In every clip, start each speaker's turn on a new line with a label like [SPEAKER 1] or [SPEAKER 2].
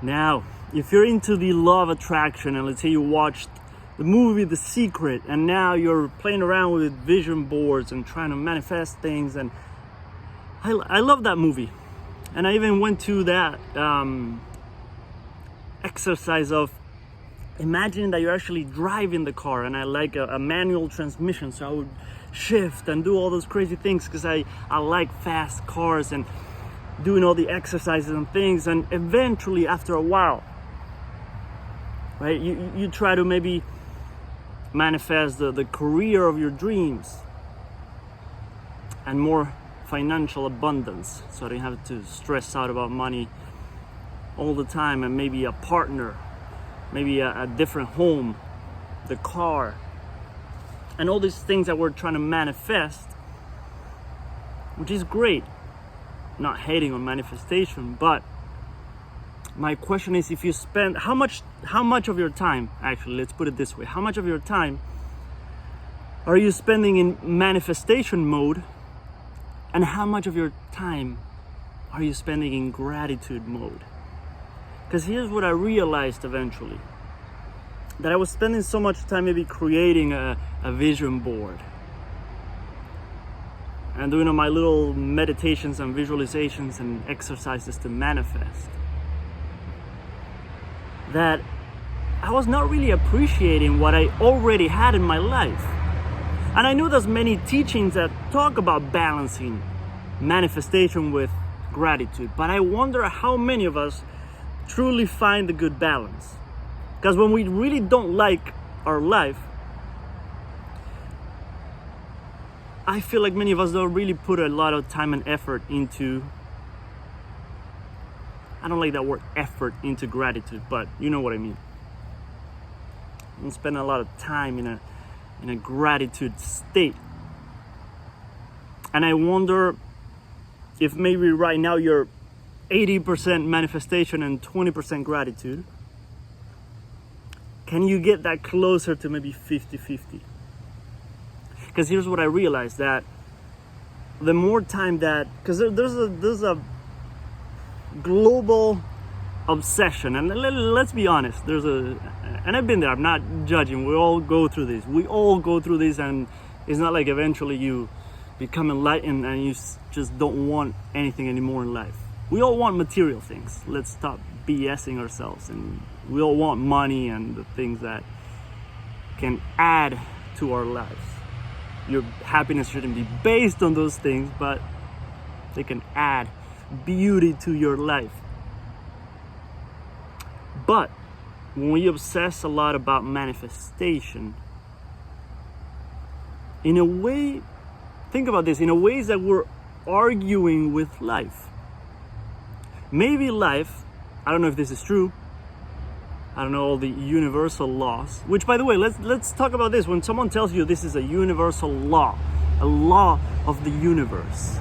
[SPEAKER 1] Now, if you're into the law of attraction, and let's say you watched the movie The Secret, and now you're playing around with vision boards and trying to manifest things, and I love that movie. And I even went to that exercise of imagining that you're actually driving the car, and I like a manual transmission, so I would shift and do all those crazy things because I like fast cars and doing all the exercises and things. And eventually, after a while, right, you try to maybe manifest the career of your dreams and more financial abundance, so I don't have to stress out about money all the time, and maybe a partner, maybe a different home, the car, and all these things that we're trying to manifest, which is great. Not hating on manifestation, but my question is, if you spend how much of your time, actually, let's put it this way, how much of your time are you spending in manifestation mode, and how much of your time are you spending in gratitude mode? Because here's what I realized eventually, that I was spending so much time maybe creating a vision board and doing all my little meditations and visualizations and exercises to manifest, that I was not really appreciating what I already had in my life. And I know there's many teachings that talk about balancing manifestation with gratitude, but I wonder how many of us truly find the good balance. Because when we really don't like our life, I feel like many of us don't really put a lot of time and effort into, I don't like that word effort, into gratitude, but you know what I mean. We don't spend a lot of time in a gratitude state. And I wonder if maybe right now you're 80% manifestation and 20% gratitude. Can you get that closer to maybe 50-50? Because here's what I realized, that the more time that, because there's a global obsession, and let's be honest, and I've been there, I'm not judging, we all go through this, and it's not like eventually you become enlightened and you just don't want anything anymore in life. We all want material things. Let's stop BSing ourselves, and we all want money and the things that can add to our lives. Your happiness shouldn't be based on those things, but they can add beauty to your life. But when we obsess a lot about manifestation, in a way, think about this, in a way that we're arguing with life. Maybe life, I don't know if this is true, I don't know all the universal laws, which, by the way, let's talk about this. When someone tells you this is a universal law, a law of the universe,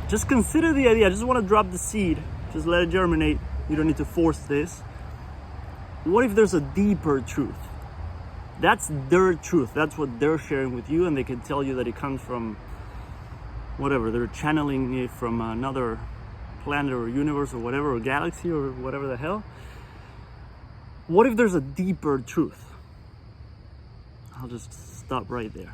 [SPEAKER 1] just consider the idea. I just want to drop the seed, just let it germinate. You don't need to force this. What if there's a deeper truth? That's their truth. That's what they're sharing with you, and they can tell you that it comes from whatever. They're channeling it from another planet or universe or whatever, or galaxy or whatever the hell. What if there's a deeper truth? I'll just stop right there.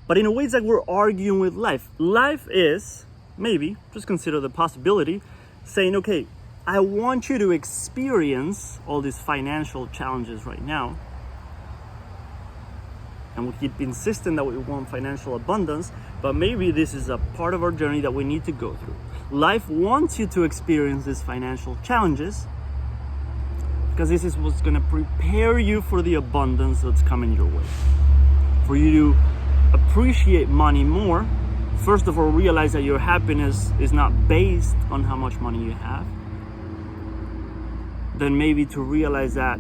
[SPEAKER 1] But in a way, it's like we're arguing with life. Life is, maybe, just consider the possibility, saying, okay, I want you to experience all these financial challenges right now. And we keep insisting that we want financial abundance, but maybe this is a part of our journey that we need to go through. Life wants you to experience these financial challenges because this is what's going to prepare you for the abundance that's coming your way. For you to appreciate money more, first of all, realize that your happiness is not based on how much money you have. Then maybe to realize that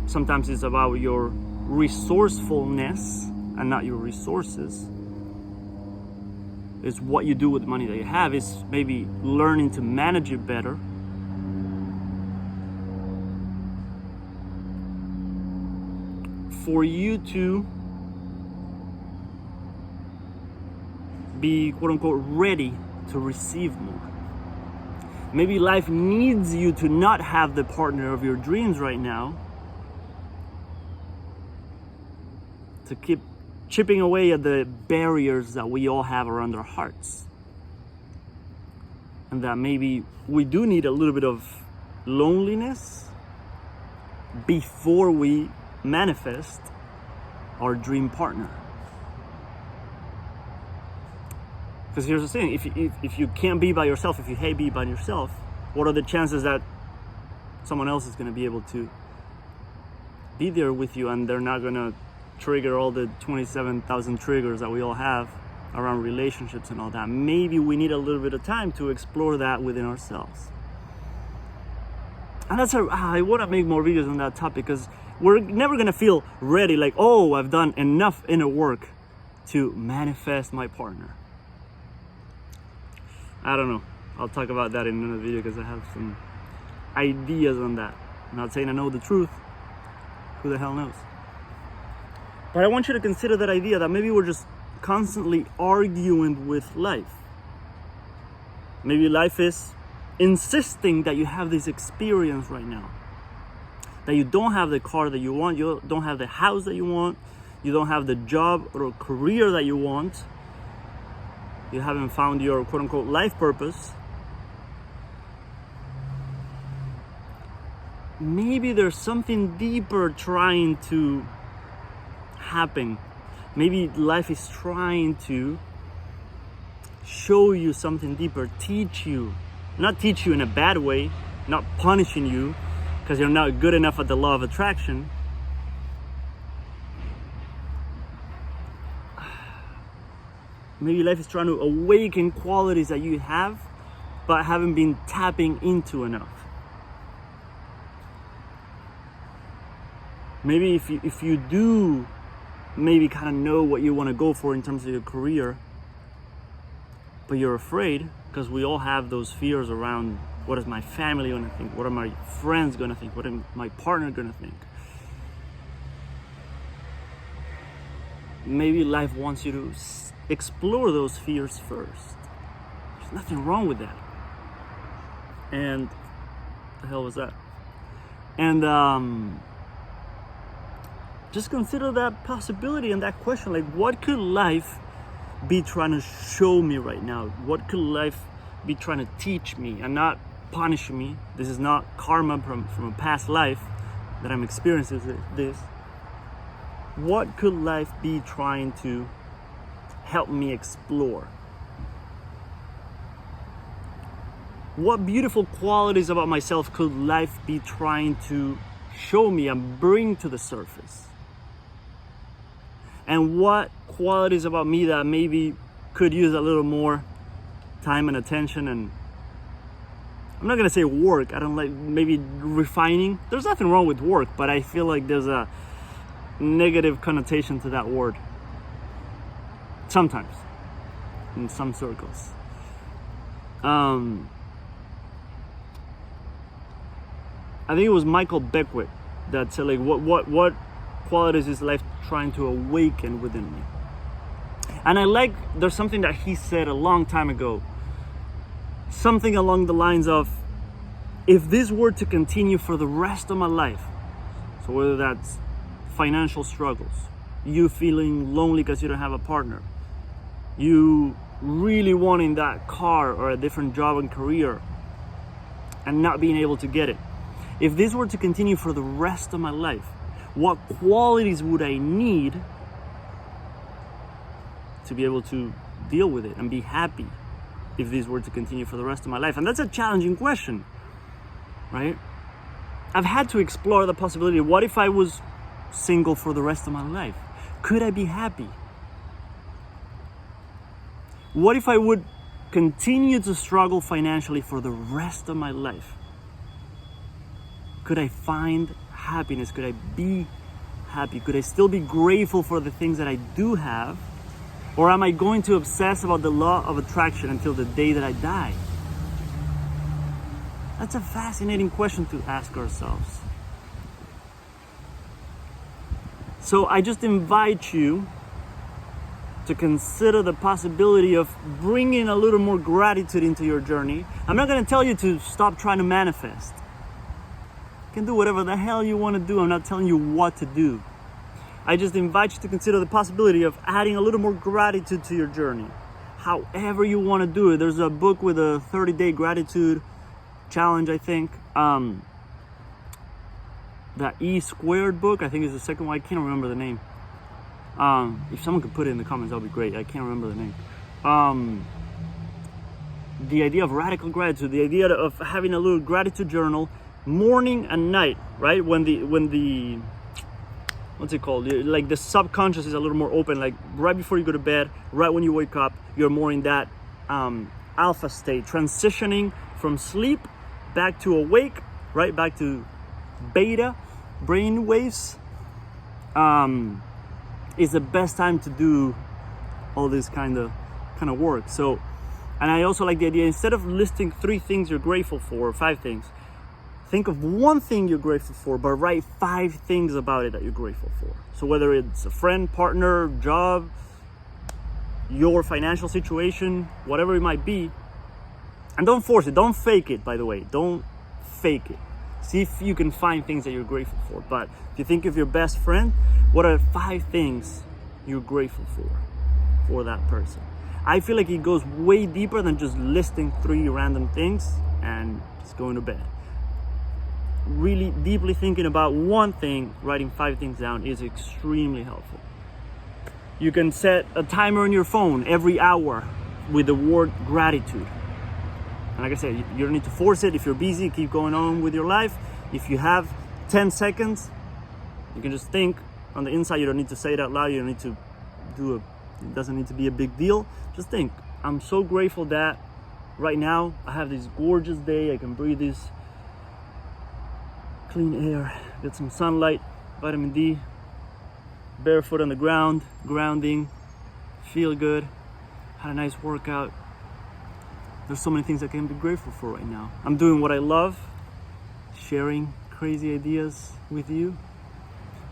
[SPEAKER 1] sometimes it's about your resourcefulness and not your resources. It's what you do with the money that you have. It's maybe learning to manage it better. For you to be, quote unquote, ready to receive more. Maybe life needs you to not have the partner of your dreams right now, to keep chipping away at the barriers that we all have around our hearts. And that maybe we do need a little bit of loneliness before we manifest our dream partner. Because here's the thing, if you can't be by yourself, if you hate being by yourself, what are the chances that someone else is going to be able to be there with you, and they're not going to trigger all the 27,000 triggers that we all have around relationships and all that? Maybe we need a little bit of time to explore that within ourselves. And I want to make more videos on that topic, because we're never going to feel ready, like, oh, I've done enough inner work to manifest my partner. I don't know. I'll talk about that in another video, because I have some ideas on that. I'm not saying I know the truth. Who the hell knows? But I want you to consider that idea that maybe we're just constantly arguing with life. Maybe life is insisting that you have this experience right now. That you don't have the car that you want, you don't have the house that you want, you don't have the job or career that you want. You haven't found your quote-unquote life purpose. Maybe there's something deeper trying to happen. Maybe life is trying to show you something deeper, teach you. Not teach you in a bad way, not punishing you because you're not good enough at the law of attraction. Maybe life is trying to awaken qualities that you have but haven't been tapping into enough. Maybe if you do maybe kind of know what you want to go for in terms of your career, but you're afraid, because we all have those fears around, what is my family going to think? What are my friends going to think? What is my partner going to think? Maybe life wants you to explore those fears first. There's nothing wrong with that. And the hell was that? And just consider that possibility and that question, like, what could life be trying to show me right now? What could life be trying to teach me and not punish me? This is not karma from a past life that I'm experiencing this. What could life be trying to help me explore? What beautiful qualities about myself could life be trying to show me and bring to the surface? And what qualities about me that maybe could use a little more time and attention, and I'm not gonna say work, I don't like, maybe refining. There's nothing wrong with work, but I feel like there's a negative connotation to that word sometimes in some circles. I think it was Michael Beckwith that said, like, what qualities is life trying to awaken within me? And I like, there's something that he said a long time ago, something along the lines of, if this were to continue for the rest of my life, so whether that's financial struggles, you feeling lonely because you don't have a partner, you really wanting that car or a different job and career and not being able to get it, if this were to continue for the rest of my life, what qualities would I need to be able to deal with it and be happy if this were to continue for the rest of my life? And that's a challenging question, right? I've had to explore the possibility, what if I was single for the rest of my life? Could I be happy? What if I would continue to struggle financially for the rest of my life? Could I find happiness? Could I be happy? Could I still be grateful for the things that I do have? Or am I going to obsess about the law of attraction until the day that I die? That's a fascinating question to ask ourselves. So I just invite you to consider the possibility of bringing a little more gratitude into your journey. I'm not going to tell you to stop trying to manifest. You can do whatever the hell you want to do. I'm not telling you what to do. I just invite you to consider the possibility of adding a little more gratitude to your journey. However you want to do it. There's a book with a 30-day gratitude challenge, I think. That E Squared book, I think is the second one. I can't remember the name. If someone could put it in the comments, that would be great. I can't remember the name. The idea of radical gratitude, the idea of having a little gratitude journal, morning and night, right? When the what's it called? Like the subconscious is a little more open. Like right before you go to bed, right when you wake up, you're more in that alpha state, transitioning from sleep back to awake, right? Back to beta brain waves. Is the best time to do all this kind of work. So, and I also like the idea, instead of listing 3 things you're grateful for, or 5 things, think of one thing you're grateful for, but write 5 things about it that you're grateful for. So whether it's a friend, partner, job, your financial situation, whatever it might be, and don't force it, don't fake it, by the way, don't fake it. See if you can find things that you're grateful for. But if you think of your best friend, what are 5 things you're grateful for that person? I feel like it goes way deeper than just listing 3 random things and just going to bed. Really deeply thinking about one thing, writing 5 things down is extremely helpful. You can set a timer on your phone every hour with the word gratitude. And like I said, you don't need to force it. If you're busy, keep going on with your life. If you have 10 seconds, you can just think on the inside. You don't need to say it out loud. You don't need to it doesn't need to be a big deal. Just think, I'm so grateful that right now I have this gorgeous day. I can breathe this clean air, get some sunlight, vitamin D, barefoot on the ground, grounding, feel good, had a nice workout. There's so many things I can be grateful for right now. I'm doing what I love, sharing crazy ideas with you.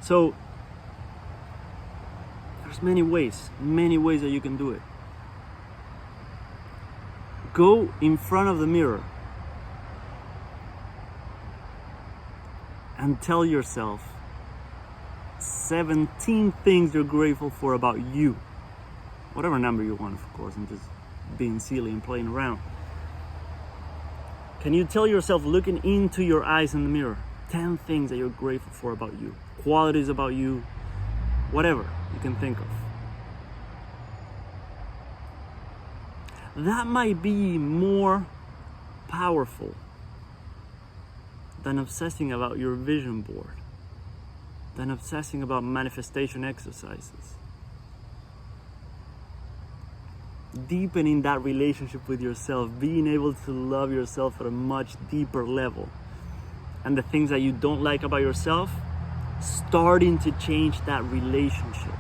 [SPEAKER 1] So there's many ways that you can do it. Go in front of the mirror and tell yourself 17 things you're grateful for about you. Whatever number you want, of course. I'm just being silly and playing around. Can you tell yourself, looking into your eyes in the mirror, 10 things that you're grateful for about you, qualities about you, whatever you can think of. That might be more powerful than obsessing about your vision board, than obsessing about manifestation exercises. Deepening that relationship with yourself, being able to love yourself at a much deeper level, and the things that you don't like about yourself, starting to change that relationship.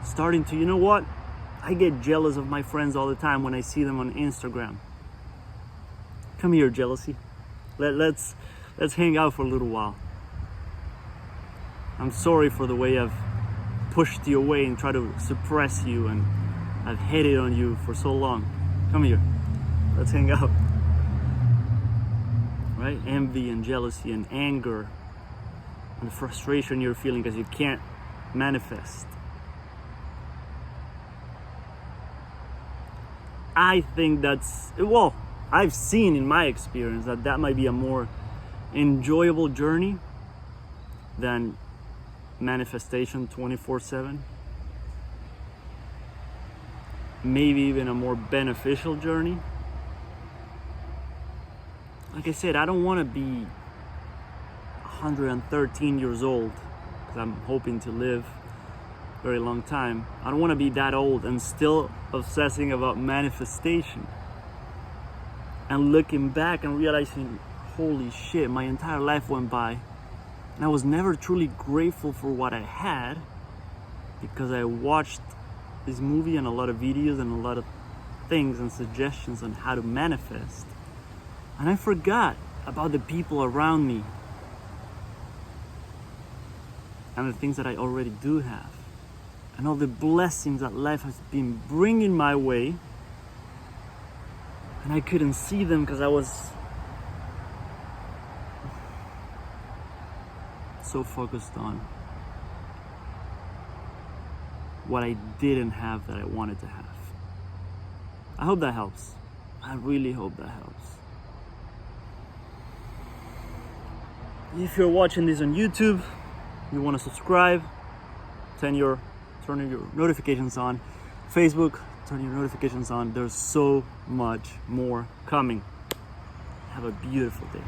[SPEAKER 1] Starting to, you know what? I get jealous of my friends all the time when I see them on Instagram. Come here, jealousy. Let's hang out for a little while. I'm sorry for the way I've pushed you away and tried to suppress you, and I've hated on you for so long. Come here, let's hang out. Right? Envy and jealousy and anger and the frustration you're feeling because you can't manifest. I think that's, well, I've seen in my experience that might be a more enjoyable journey than manifestation 24/7. Maybe even a more beneficial journey. Like I said, I don't want to be 113 years old, because I'm hoping to live a very long time. I don't want to be that old and still obsessing about manifestation and looking back and realizing, holy shit, my entire life went by and I was never truly grateful for what I had, because I watched this movie and a lot of videos and a lot of things and suggestions on how to manifest, and I forgot about the people around me and the things that I already do have and all the blessings that life has been bringing my way, and I couldn't see them because I was so focused on what I didn't have that I wanted to have. I hope that helps. I really hope that helps. If you're watching this on YouTube, you want to subscribe, turn your notifications on. Facebook, turn your notifications on. There's so much more coming. Have a beautiful day.